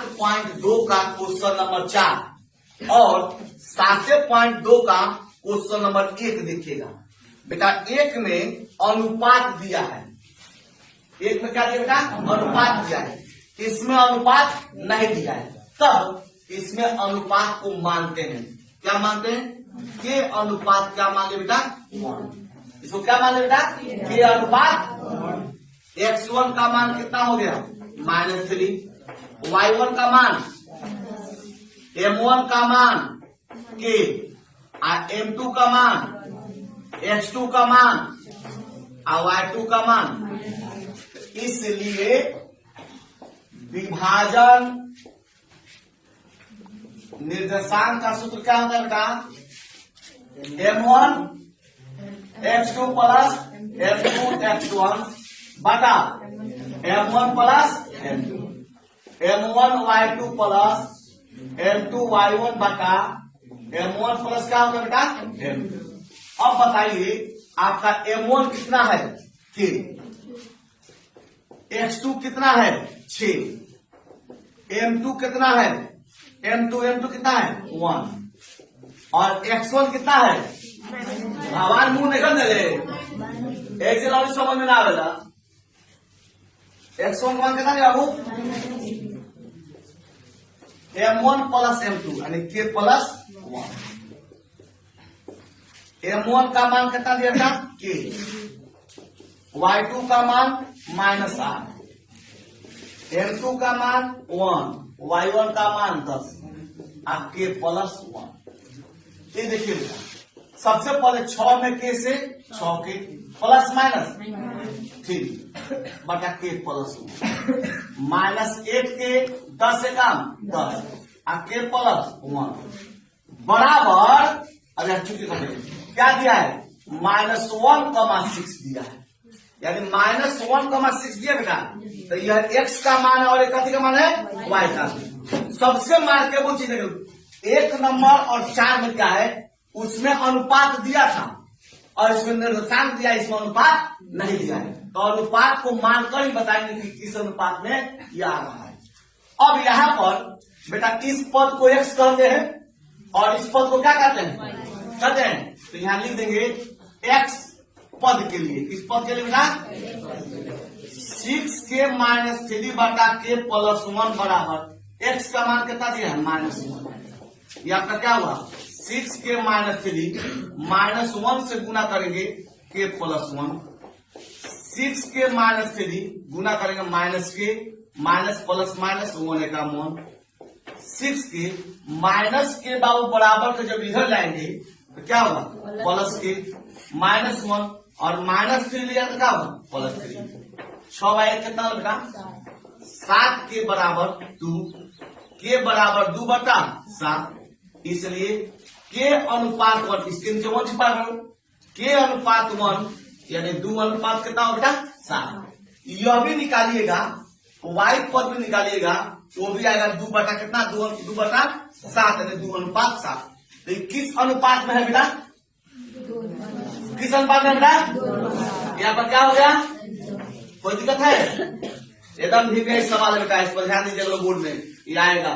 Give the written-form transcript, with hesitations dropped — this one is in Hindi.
7.2 का क्वेश्चन नंबर 4 और 7.2 का क्वेश्चन नंबर 1 देखिएगा। बेटा एक में अनुपात दिया है, एक में क्या दिया बेटा? अनुपात दिया है। इसमें अनुपात नहीं दिया है, तब इसमें अनुपात को मानते हैं। क्या मानते हैं? के अनुपात क्या मान ले बेटा? 1। इसको क्या मान ले बेटा? के अनुपात। x1 का मान कितना हो गया? -3। y1 का मान, m1 का मान के, m2 का मान, x2 का मान और y2 का मान। इसलिए विभाजन निर्देशांक का सूत्र क्या होता है बेटा? m1 x2 plus m2 x1 बटा m1 plus m2, m1 y2 plus m2 y1 बटा m1 प्लस क्या होगा बेटा? m2। अब बताइए आपका m1 कितना है? 3। x2 कितना है? 6। m2 कितना है? m2 कितना है? 1। और x1 कितना है? हमारे मुंह निकल दे एक से लॉजिक समझ में ना आवेला। x1 का मान कितना है बाबू? m1 प्लस m2 यानी k प्लस 1। m1 का मान कितना दिया था? k। y2 का मान -8, m2 का मान 1, y1 का मान 10 और k प्लस 1। ये देखिए सबसे पहले 6 में k से 6 के प्लस माइनस 3 बटा k प्लस 1 -8 के 10 से कम 10 और k प्लस 1 बराबर। अगर चूंकि क्या दिया है? -1,6 दिया है, यानी -1,6 दिया बेटा। तो यह x का मान है और एक कथी का मान है? y का। सबसे मार्केबल चीज 1 नंबर और 4 में क्या है? उसमें अनुपात दिया था और इसमें निर्देशांक दिया, इसमें अनुपात नहीं दिया है। तो अनुपात को मानकर ही बताएंगे कि किस अनुपात में यह आ रहा है। अब यहाँ पर बेटा इस पद को x कहते हैं और इस पद को क्या कहते हैं? कहते हैं। तो यहाँ लिख देंगे x पद के लिए। किस पद के लिए बेटा? 6k - 3 बटा k प्लस 1 बराबर x का मान कितना दिया है? -1। ये आपका क्या हुआ? 6k - 3 -1 से गुना करेंगे k प्लस 1। 6k - 3 गुना करेंगे माइनस के, माइनस प्लस माइनस 1 का मान 6k माइनस के बाबू बराबर के जब इधर जाएंगे तो क्या होगा? प्लस के -1 और -3 लिया तो क्या होगा? +3। 6 बाई 1 कितना होगा? 7 के बराबर 2, के बराबर 2 बटा 7। इसलिए के अनुपात 1, इसके नीचे 1 छिपा करो। के अनुपात 1 यानी 2 अनुपात कितना हो बेटा? 7। यह भी निकालिएगा, y पद भी निकालिएगा, वो भी आएगा 2 बटा कितना? 2 बटा 7 यानी 2 अनुपात 7। तो किस अनुपात में है बेटा? किस अनुपात में बेटा? यहाँ पर क्या हो गया? कोई दिक्कत है? एकदम ठीक है। सवाल है बेटा, इस पर ध्यान दीजिए, बोर्ड में ये आएगा।